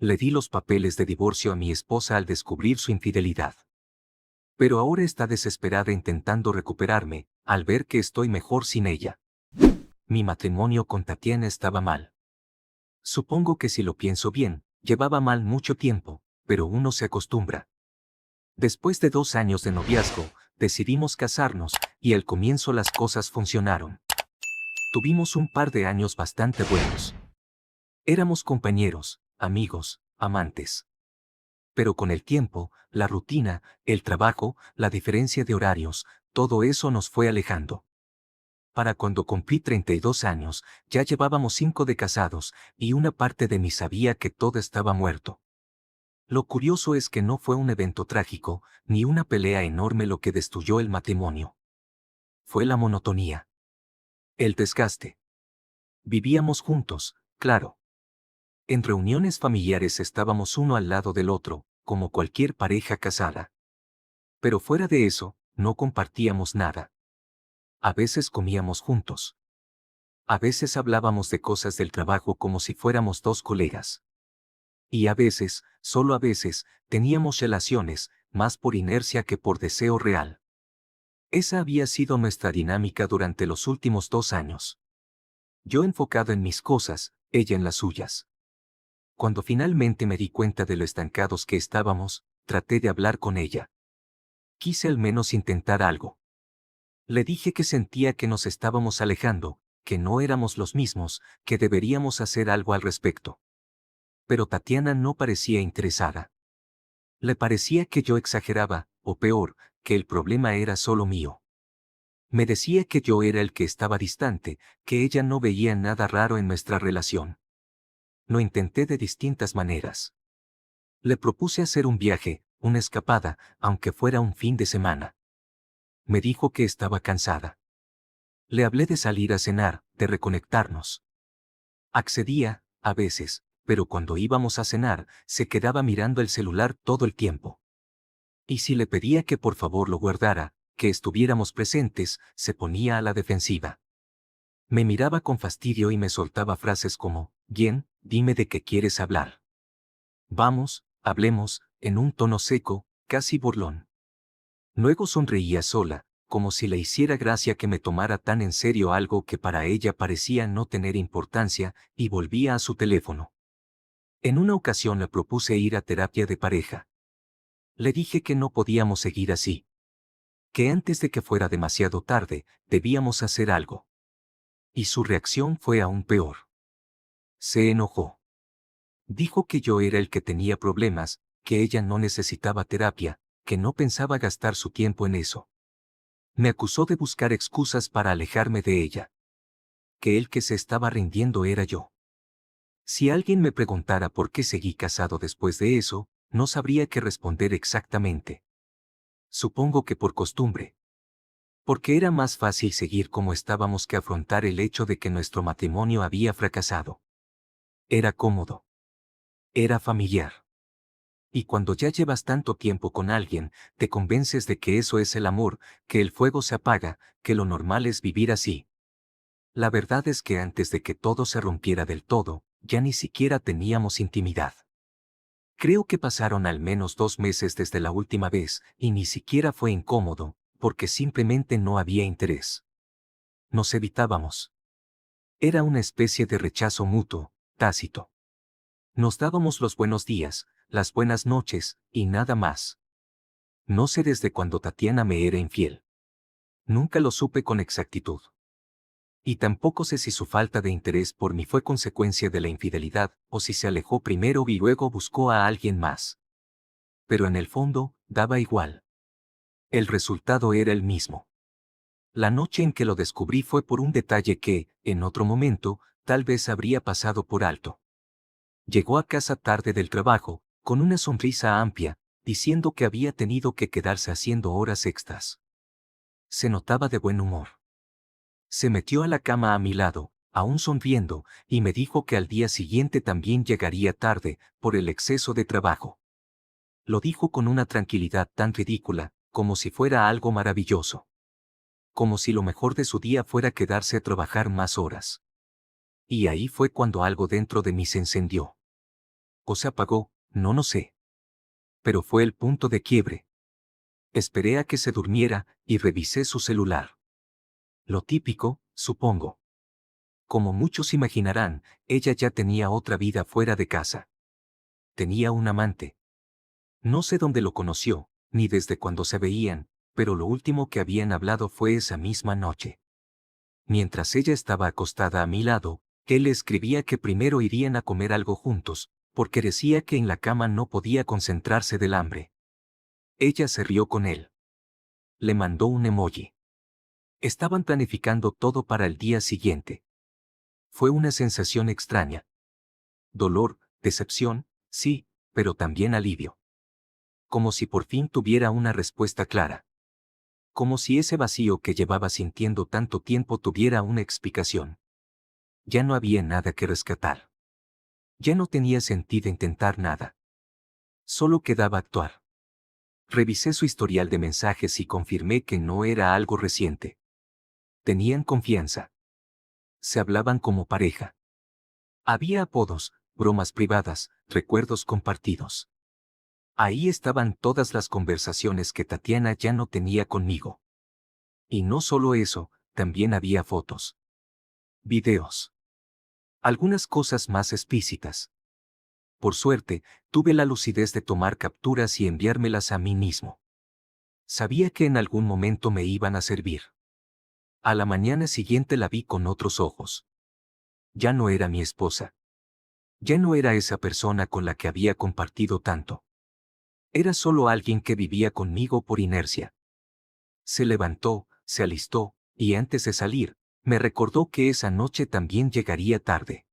Le di los papeles de divorcio a mi esposa al descubrir su infidelidad. Pero ahora está desesperada intentando recuperarme, al ver que estoy mejor sin ella. Mi matrimonio con Tatiana estaba mal. Supongo que si lo pienso bien, llevaba mal mucho tiempo, pero uno se acostumbra. Después de 2 años de noviazgo, decidimos casarnos, y al comienzo las cosas funcionaron. Tuvimos un par de años bastante buenos. Éramos compañeros, amigos, amantes. Pero con el tiempo, la rutina, el trabajo, la diferencia de horarios, todo eso nos fue alejando. Para cuando cumplí 32 años, ya llevábamos 5 de casados, y una parte de mí sabía que todo estaba muerto. Lo curioso es que no fue un evento trágico, ni una pelea enorme lo que destruyó el matrimonio. Fue la monotonía. El desgaste. Vivíamos juntos, claro. En reuniones familiares estábamos uno al lado del otro, como cualquier pareja casada. Pero fuera de eso, no compartíamos nada. A veces comíamos juntos. A veces hablábamos de cosas del trabajo como si fuéramos 2 colegas. Y a veces, solo a veces, teníamos relaciones, más por inercia que por deseo real. Esa había sido nuestra dinámica durante los últimos 2 años. Yo enfocado en mis cosas, ella en las suyas. Cuando finalmente me di cuenta de lo estancados que estábamos, traté de hablar con ella. Quise al menos intentar algo. Le dije que sentía que nos estábamos alejando, que no éramos los mismos, que deberíamos hacer algo al respecto. Pero Tatiana no parecía interesada. Le parecía que yo exageraba, o peor, que el problema era solo mío. Me decía que yo era el que estaba distante, que ella no veía nada raro en nuestra relación. Lo intenté de distintas maneras. Le propuse hacer un viaje, una escapada, aunque fuera un fin de semana. Me dijo que estaba cansada. Le hablé de salir a cenar, de reconectarnos. Accedía, a veces, pero cuando íbamos a cenar, se quedaba mirando el celular todo el tiempo. Y si le pedía que por favor lo guardara, que estuviéramos presentes, se ponía a la defensiva. Me miraba con fastidio y me soltaba frases como, bien, dime de qué quieres hablar. Vamos, hablemos, en un tono seco, casi burlón. Luego sonreía sola, como si le hiciera gracia que me tomara tan en serio algo que para ella parecía no tener importancia, y volvía a su teléfono. En una ocasión le propuse ir a terapia de pareja. Le dije que no podíamos seguir así. Que antes de que fuera demasiado tarde, debíamos hacer algo. Y su reacción fue aún peor. Se enojó. Dijo que yo era el que tenía problemas, que ella no necesitaba terapia, que no pensaba gastar su tiempo en eso. Me acusó de buscar excusas para alejarme de ella. Que el que se estaba rindiendo era yo. Si alguien me preguntara por qué seguí casado después de eso, no sabría qué responder exactamente. Supongo que por costumbre. Porque era más fácil seguir como estábamos que afrontar el hecho de que nuestro matrimonio había fracasado. Era cómodo. Era familiar. Y cuando ya llevas tanto tiempo con alguien, te convences de que eso es el amor, que el fuego se apaga, que lo normal es vivir así. La verdad es que antes de que todo se rompiera del todo, ya ni siquiera teníamos intimidad. Creo que pasaron al menos 2 meses desde la última vez, y ni siquiera fue incómodo, porque simplemente no había interés. Nos evitábamos. Era una especie de rechazo mutuo, tácito. Nos dábamos los buenos días, las buenas noches, y nada más. No sé desde cuándo Tatiana me era infiel. Nunca lo supe con exactitud. Y tampoco sé si su falta de interés por mí fue consecuencia de la infidelidad, o si se alejó primero y luego buscó a alguien más. Pero en el fondo, daba igual. El resultado era el mismo. La noche en que lo descubrí fue por un detalle que, en otro momento, tal vez habría pasado por alto. Llegó a casa tarde del trabajo, con una sonrisa amplia, diciendo que había tenido que quedarse haciendo horas extras. Se notaba de buen humor. Se metió a la cama a mi lado, aún sonriendo, y me dijo que al día siguiente también llegaría tarde, por el exceso de trabajo. Lo dijo con una tranquilidad tan ridícula, como si fuera algo maravilloso. Como si lo mejor de su día fuera quedarse a trabajar más horas. Y ahí fue cuando algo dentro de mí se encendió. O se apagó, no sé. Pero fue el punto de quiebre. Esperé a que se durmiera y revisé su celular. Lo típico, supongo. Como muchos imaginarán, ella ya tenía otra vida fuera de casa. Tenía un amante. No sé dónde lo conoció, ni desde cuándo se veían, pero lo último que habían hablado fue esa misma noche. Mientras ella estaba acostada a mi lado, él le escribía que primero irían a comer algo juntos, porque decía que en la cama no podía concentrarse del hambre. Ella se rió con él. Le mandó un emoji. Estaban planificando todo para el día siguiente. Fue una sensación extraña. Dolor, decepción, sí, pero también alivio. Como si por fin tuviera una respuesta clara. Como si ese vacío que llevaba sintiendo tanto tiempo tuviera una explicación. Ya no había nada que rescatar. Ya no tenía sentido intentar nada. Solo quedaba actuar. Revisé su historial de mensajes y confirmé que no era algo reciente. Tenían confianza. Se hablaban como pareja. Había apodos, bromas privadas, recuerdos compartidos. Ahí estaban todas las conversaciones que Tatiana ya no tenía conmigo. Y no solo eso, también había fotos. Videos. Algunas cosas más explícitas. Por suerte, tuve la lucidez de tomar capturas y enviármelas a mí mismo. Sabía que en algún momento me iban a servir. A la mañana siguiente la vi con otros ojos. Ya no era mi esposa. Ya no era esa persona con la que había compartido tanto. Era solo alguien que vivía conmigo por inercia. Se levantó, se alistó, y antes de salir, me recordó que esa noche también llegaría tarde.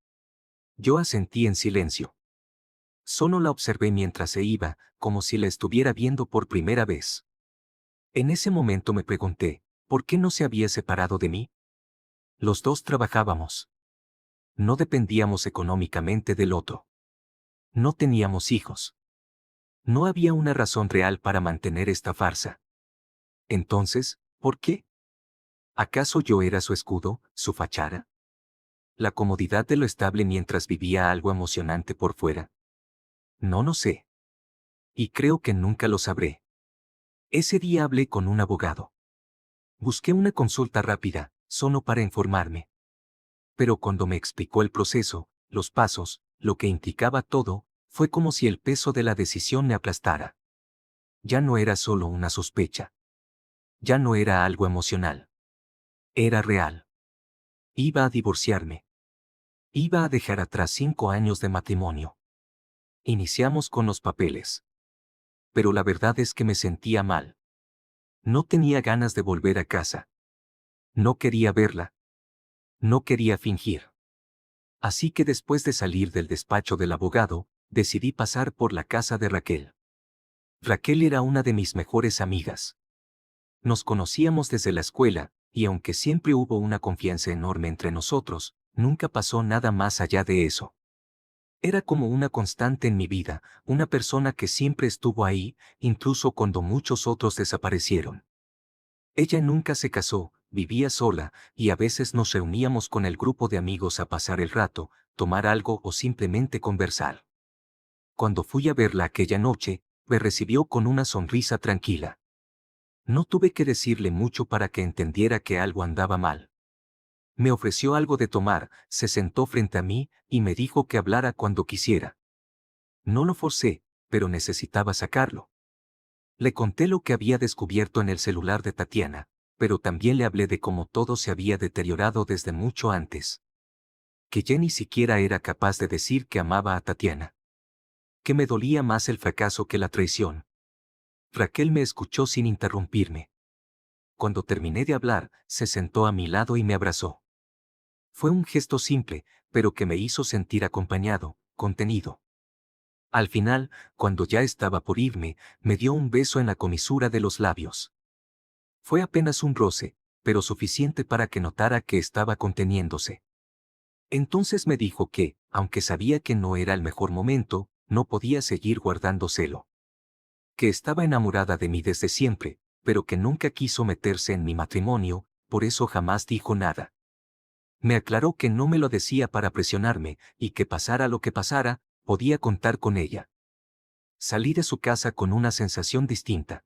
Yo asentí en silencio. Solo la observé mientras se iba, como si la estuviera viendo por primera vez. En ese momento me pregunté, ¿por qué no se había separado de mí? Los dos trabajábamos. No dependíamos económicamente del otro. No teníamos hijos. No había una razón real para mantener esta farsa. Entonces, ¿por qué? ¿Acaso yo era su escudo, su fachada? ¿La comodidad de lo estable mientras vivía algo emocionante por fuera? No sé. Y creo que nunca lo sabré. Ese día hablé con un abogado. Busqué una consulta rápida, solo para informarme. Pero cuando me explicó el proceso, los pasos, lo que implicaba todo, fue como si el peso de la decisión me aplastara. Ya no era solo una sospecha. Ya no era algo emocional. Era real. Iba a divorciarme. Iba a dejar atrás 5 años de matrimonio. Iniciamos con los papeles. Pero la verdad es que me sentía mal. No tenía ganas de volver a casa. No quería verla. No quería fingir. Así que después de salir del despacho del abogado, decidí pasar por la casa de Raquel. Raquel era una de mis mejores amigas. Nos conocíamos desde la escuela, y aunque siempre hubo una confianza enorme entre nosotros, nunca pasó nada más allá de eso. Era como una constante en mi vida, una persona que siempre estuvo ahí, incluso cuando muchos otros desaparecieron. Ella nunca se casó, vivía sola, y a veces nos reuníamos con el grupo de amigos a pasar el rato, tomar algo o simplemente conversar. Cuando fui a verla aquella noche, me recibió con una sonrisa tranquila. No tuve que decirle mucho para que entendiera que algo andaba mal. Me ofreció algo de tomar, se sentó frente a mí, y me dijo que hablara cuando quisiera. No lo forcé, pero necesitaba sacarlo. Le conté lo que había descubierto en el celular de Tatiana, pero también le hablé de cómo todo se había deteriorado desde mucho antes. Que ya ni siquiera era capaz de decir que amaba a Tatiana. Que me dolía más el fracaso que la traición. Raquel me escuchó sin interrumpirme. Cuando terminé de hablar, se sentó a mi lado y me abrazó. Fue un gesto simple, pero que me hizo sentir acompañado, contenido. Al final, cuando ya estaba por irme, me dio un beso en la comisura de los labios. Fue apenas un roce, pero suficiente para que notara que estaba conteniéndose. Entonces me dijo que, aunque sabía que no era el mejor momento, no podía seguir guardando celo. Que estaba enamorada de mí desde siempre, pero que nunca quiso meterse en mi matrimonio, por eso jamás dijo nada. Me aclaró que no me lo decía para presionarme, y que pasara lo que pasara, podía contar con ella. Salí de su casa con una sensación distinta.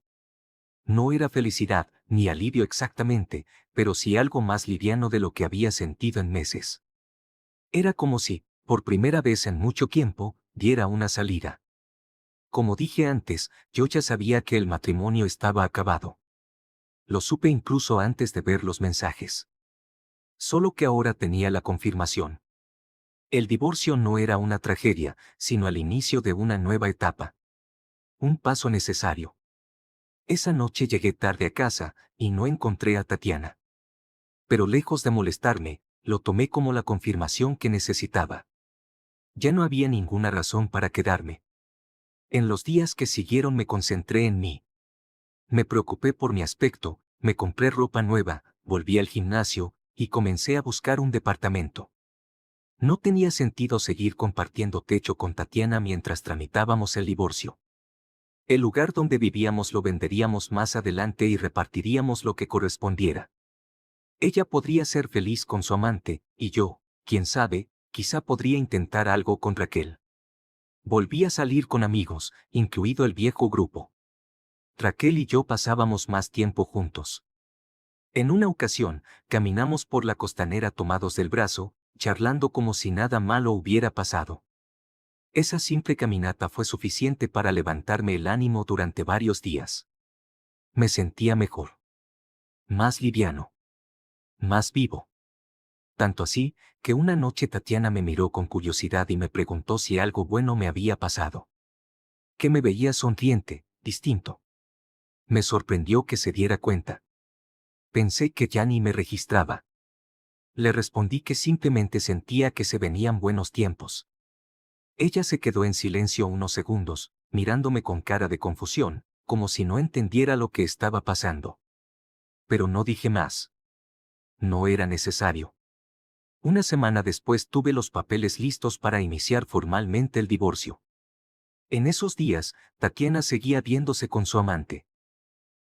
No era felicidad, ni alivio exactamente, pero sí algo más liviano de lo que había sentido en meses. Era como si, por primera vez en mucho tiempo, diera una salida. Como dije antes, yo ya sabía que el matrimonio estaba acabado. Lo supe incluso antes de ver los mensajes. Solo que ahora tenía la confirmación. El divorcio no era una tragedia, sino el inicio de una nueva etapa. Un paso necesario. Esa noche llegué tarde a casa, y no encontré a Tatiana. Pero lejos de molestarme, lo tomé como la confirmación que necesitaba. Ya no había ninguna razón para quedarme. En los días que siguieron me concentré en mí. Me preocupé por mi aspecto, me compré ropa nueva, volví al gimnasio, y comencé a buscar un departamento. No tenía sentido seguir compartiendo techo con Tatiana mientras tramitábamos el divorcio. El lugar donde vivíamos lo venderíamos más adelante y repartiríamos lo que correspondiera. Ella podría ser feliz con su amante, y yo, quién sabe, quizá podría intentar algo con Raquel. Volví a salir con amigos, incluido el viejo grupo. Raquel y yo pasábamos más tiempo juntos. En una ocasión, caminamos por la costanera tomados del brazo, charlando como si nada malo hubiera pasado. Esa simple caminata fue suficiente para levantarme el ánimo durante varios días. Me sentía mejor. Más liviano. Más vivo. Tanto así, que una noche Tatiana me miró con curiosidad y me preguntó si algo bueno me había pasado. Que me veía sonriente, distinto. Me sorprendió que se diera cuenta. Pensé que ya ni me registraba. Le respondí que simplemente sentía que se venían buenos tiempos. Ella se quedó en silencio unos segundos, mirándome con cara de confusión, como si no entendiera lo que estaba pasando. Pero no dije más. No era necesario. Una semana después tuve los papeles listos para iniciar formalmente el divorcio. En esos días, Tatiana seguía viéndose con su amante.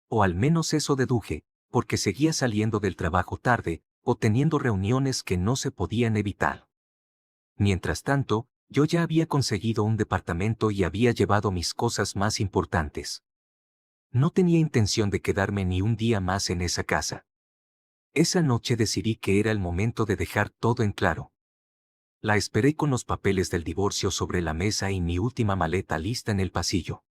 O al menos eso deduje, porque seguía saliendo del trabajo tarde, o teniendo reuniones que no se podían evitar. Mientras tanto, yo ya había conseguido un departamento y había llevado mis cosas más importantes. No tenía intención de quedarme ni un día más en esa casa. Esa noche decidí que era el momento de dejar todo en claro. La esperé con los papeles del divorcio sobre la mesa y mi última maleta lista en el pasillo.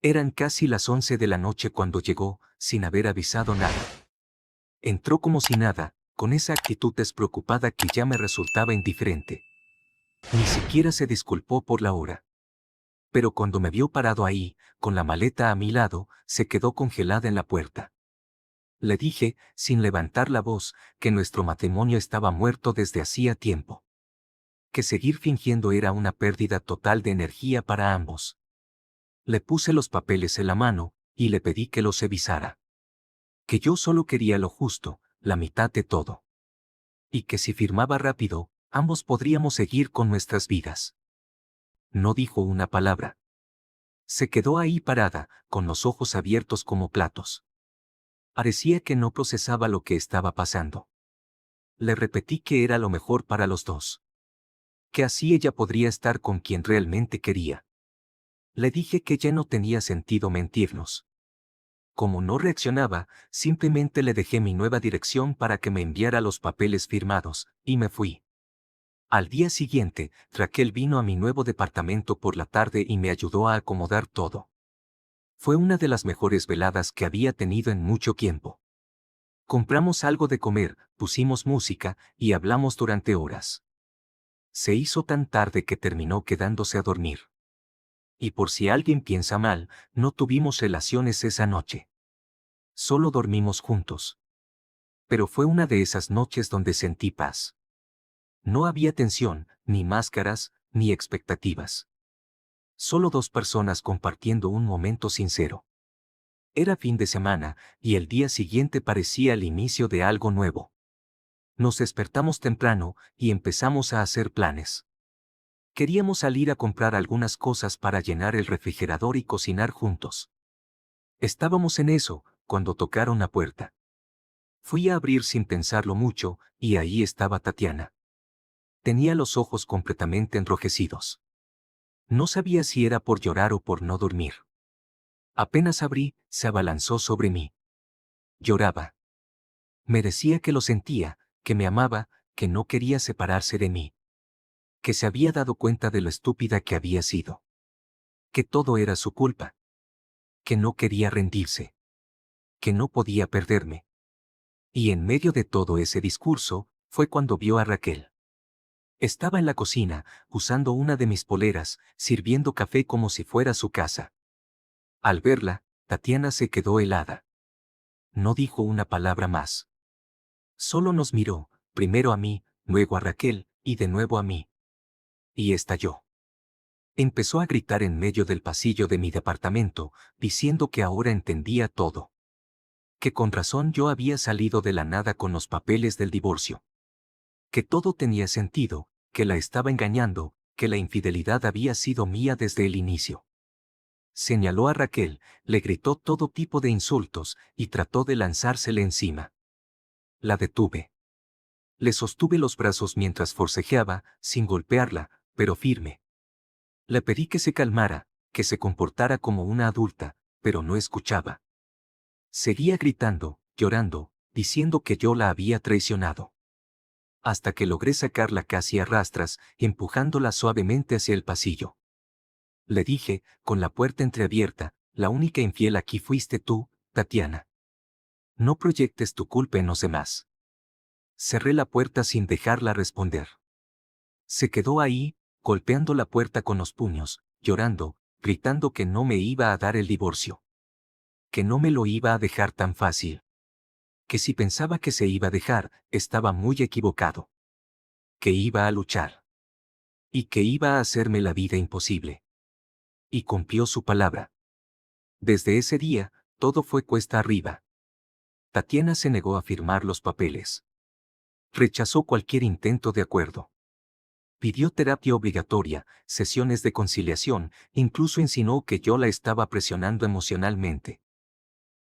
Eran casi las 11 de la noche cuando llegó, sin haber avisado nada. Entró como si nada, con esa actitud despreocupada que ya me resultaba indiferente. Ni siquiera se disculpó por la hora. Pero cuando me vio parado ahí, con la maleta a mi lado, se quedó congelada en la puerta. Le dije, sin levantar la voz, que nuestro matrimonio estaba muerto desde hacía tiempo. Que seguir fingiendo era una pérdida total de energía para ambos. Le puse los papeles en la mano, y le pedí que los revisara. Que yo solo quería lo justo, la mitad de todo. Y que si firmaba rápido, ambos podríamos seguir con nuestras vidas. No dijo una palabra. Se quedó ahí parada, con los ojos abiertos como platos. Parecía que no procesaba lo que estaba pasando. Le repetí que era lo mejor para los dos. Que así ella podría estar con quien realmente quería. Le dije que ya no tenía sentido mentirnos. Como no reaccionaba, simplemente le dejé mi nueva dirección para que me enviara los papeles firmados, y me fui. Al día siguiente, Raquel vino a mi nuevo departamento por la tarde y me ayudó a acomodar todo. Fue una de las mejores veladas que había tenido en mucho tiempo. Compramos algo de comer, pusimos música, y hablamos durante horas. Se hizo tan tarde que terminó quedándose a dormir. Y por si alguien piensa mal, no tuvimos relaciones esa noche. Solo dormimos juntos. Pero fue una de esas noches donde sentí paz. No había tensión, ni máscaras, ni expectativas. Solo dos personas compartiendo un momento sincero. Era fin de semana, y el día siguiente parecía el inicio de algo nuevo. Nos despertamos temprano, y empezamos a hacer planes. Queríamos salir a comprar algunas cosas para llenar el refrigerador y cocinar juntos. Estábamos en eso, cuando tocaron la puerta. Fui a abrir sin pensarlo mucho, y ahí estaba Tatiana. Tenía los ojos completamente enrojecidos. No sabía si era por llorar o por no dormir. Apenas abrí, se abalanzó sobre mí. Lloraba. Me decía que lo sentía, que me amaba, que no quería separarse de mí. Que se había dado cuenta de lo estúpida que había sido. Que todo era su culpa. Que no quería rendirse. Que no podía perderme. Y en medio de todo ese discurso, fue cuando vio a Raquel. Estaba en la cocina, usando una de mis poleras, sirviendo café como si fuera su casa. Al verla, Tatiana se quedó helada. No dijo una palabra más. Solo nos miró, primero a mí, luego a Raquel, y de nuevo a mí. Y estalló. Empezó a gritar en medio del pasillo de mi departamento, diciendo que ahora entendía todo. Que con razón yo había salido de la nada con los papeles del divorcio. Que todo tenía sentido, que la estaba engañando, que la infidelidad había sido mía desde el inicio. Señaló a Raquel, le gritó todo tipo de insultos, y trató de lanzársele encima. La detuve. Le sostuve los brazos mientras forcejeaba, sin golpearla, pero firme. Le pedí que se calmara, que se comportara como una adulta, pero no escuchaba. Seguía gritando, llorando, diciendo que yo la había traicionado. Hasta que logré sacarla casi a rastras, empujándola suavemente hacia el pasillo. Le dije, con la puerta entreabierta, la única infiel aquí fuiste tú, Tatiana. No proyectes tu culpa en los demás. Cerré la puerta sin dejarla responder. Se quedó ahí, golpeando la puerta con los puños, llorando, gritando que no me iba a dar el divorcio. Que no me lo iba a dejar tan fácil. Que si pensaba que se iba a dejar, estaba muy equivocado. Que iba a luchar. Y que iba a hacerme la vida imposible. Y cumplió su palabra. Desde ese día, todo fue cuesta arriba. Tatiana se negó a firmar los papeles. Rechazó cualquier intento de acuerdo. Pidió terapia obligatoria, sesiones de conciliación, incluso insinuó que yo la estaba presionando emocionalmente.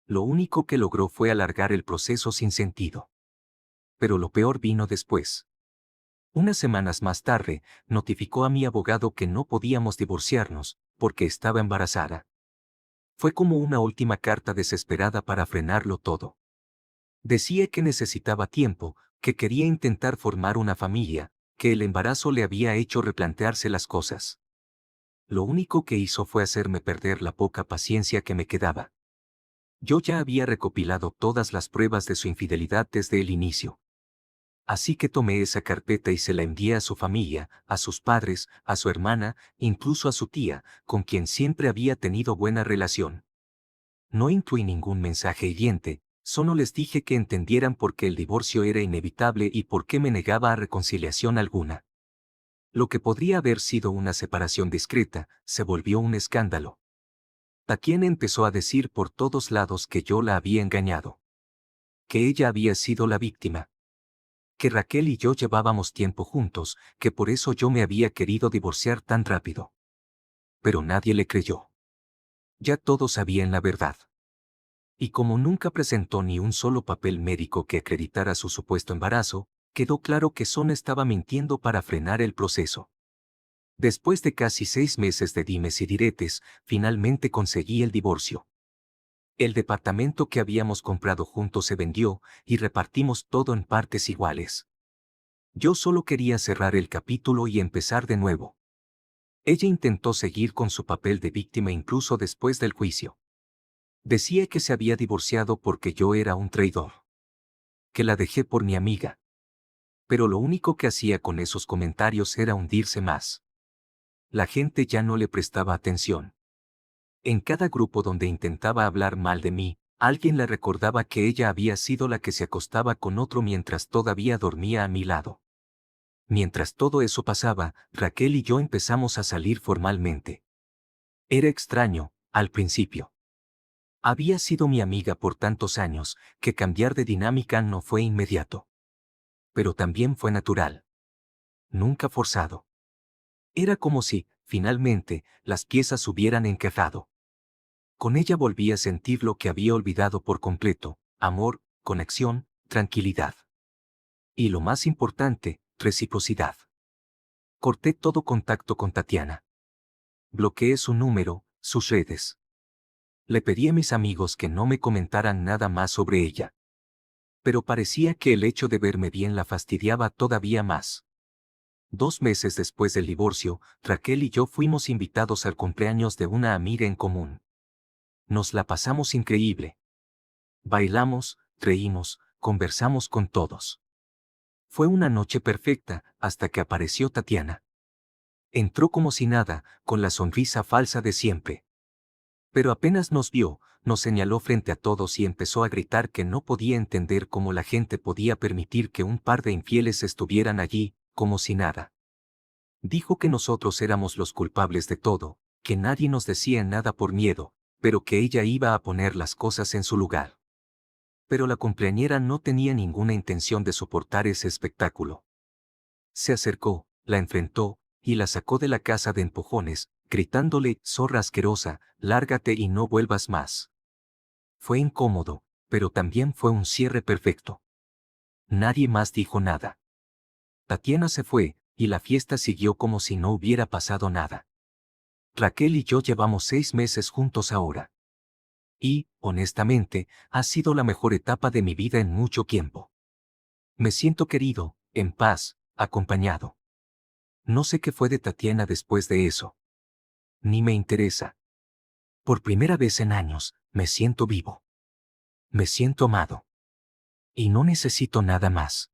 Lo único que logró fue alargar el proceso sin sentido. Pero lo peor vino después. Unas semanas más tarde, notificó a mi abogado que no podíamos divorciarnos, porque estaba embarazada. Fue como una última carta desesperada para frenarlo todo. Decía que necesitaba tiempo, que quería intentar formar una familia, que el embarazo le había hecho replantearse las cosas. Lo único que hizo fue hacerme perder la poca paciencia que me quedaba. Yo ya había recopilado todas las pruebas de su infidelidad desde el inicio. Así que tomé esa carpeta y se la envié a su familia, a sus padres, a su hermana, incluso a su tía, con quien siempre había tenido buena relación. No incluí ningún mensaje hiriente, solo les dije que entendieran por qué el divorcio era inevitable y por qué me negaba a reconciliación alguna. Lo que podría haber sido una separación discreta, se volvió un escándalo. Tatiana empezó a decir por todos lados que yo la había engañado. Que ella había sido la víctima. Que Raquel y yo llevábamos tiempo juntos, que por eso yo me había querido divorciar tan rápido. Pero nadie le creyó. Ya todos sabían la verdad. Y como nunca presentó ni un solo papel médico que acreditara su supuesto embarazo, quedó claro que Son estaba mintiendo para frenar el proceso. Después de casi 6 meses de dimes y diretes, finalmente conseguí el divorcio. El departamento que habíamos comprado juntos se vendió, y repartimos todo en partes iguales. Yo solo quería cerrar el capítulo y empezar de nuevo. Ella intentó seguir con su papel de víctima incluso después del juicio. Decía que se había divorciado porque yo era un traidor. Que la dejé por mi amiga. Pero lo único que hacía con esos comentarios era hundirse más. La gente ya no le prestaba atención. En cada grupo donde intentaba hablar mal de mí, alguien le recordaba que ella había sido la que se acostaba con otro mientras todavía dormía a mi lado. Mientras todo eso pasaba, Raquel y yo empezamos a salir formalmente. Era extraño, al principio. Había sido mi amiga por tantos años, que cambiar de dinámica no fue inmediato. Pero también fue natural. Nunca forzado. Era como si, finalmente, las piezas hubieran encajado. Con ella volví a sentir lo que había olvidado por completo: amor, conexión, tranquilidad. Y lo más importante, reciprocidad. Corté todo contacto con Tatiana. Bloqueé su número, sus redes. Le pedí a mis amigos que no me comentaran nada más sobre ella. Pero parecía que el hecho de verme bien la fastidiaba todavía más. 2 meses después del divorcio, Raquel y yo fuimos invitados al cumpleaños de una amiga en común. Nos la pasamos increíble. Bailamos, reímos, conversamos con todos. Fue una noche perfecta, hasta que apareció Tatiana. Entró como si nada, con la sonrisa falsa de siempre. Pero apenas nos vio, nos señaló frente a todos y empezó a gritar que no podía entender cómo la gente podía permitir que un par de infieles estuvieran allí, como si nada. Dijo que nosotros éramos los culpables de todo, que nadie nos decía nada por miedo, pero que ella iba a poner las cosas en su lugar. Pero la cumpleañera no tenía ninguna intención de soportar ese espectáculo. Se acercó, la enfrentó, y la sacó de la casa de empujones, gritándole: «Zorra asquerosa, lárgate y no vuelvas más». Fue incómodo, pero también fue un cierre perfecto. Nadie más dijo nada. Tatiana se fue, y la fiesta siguió como si no hubiera pasado nada. Raquel y yo llevamos 6 meses juntos ahora. Y, honestamente, ha sido la mejor etapa de mi vida en mucho tiempo. Me siento querido, en paz, acompañado. No sé qué fue de Tatiana después de eso. Ni me interesa. Por primera vez en años, me siento vivo. Me siento amado. Y no necesito nada más.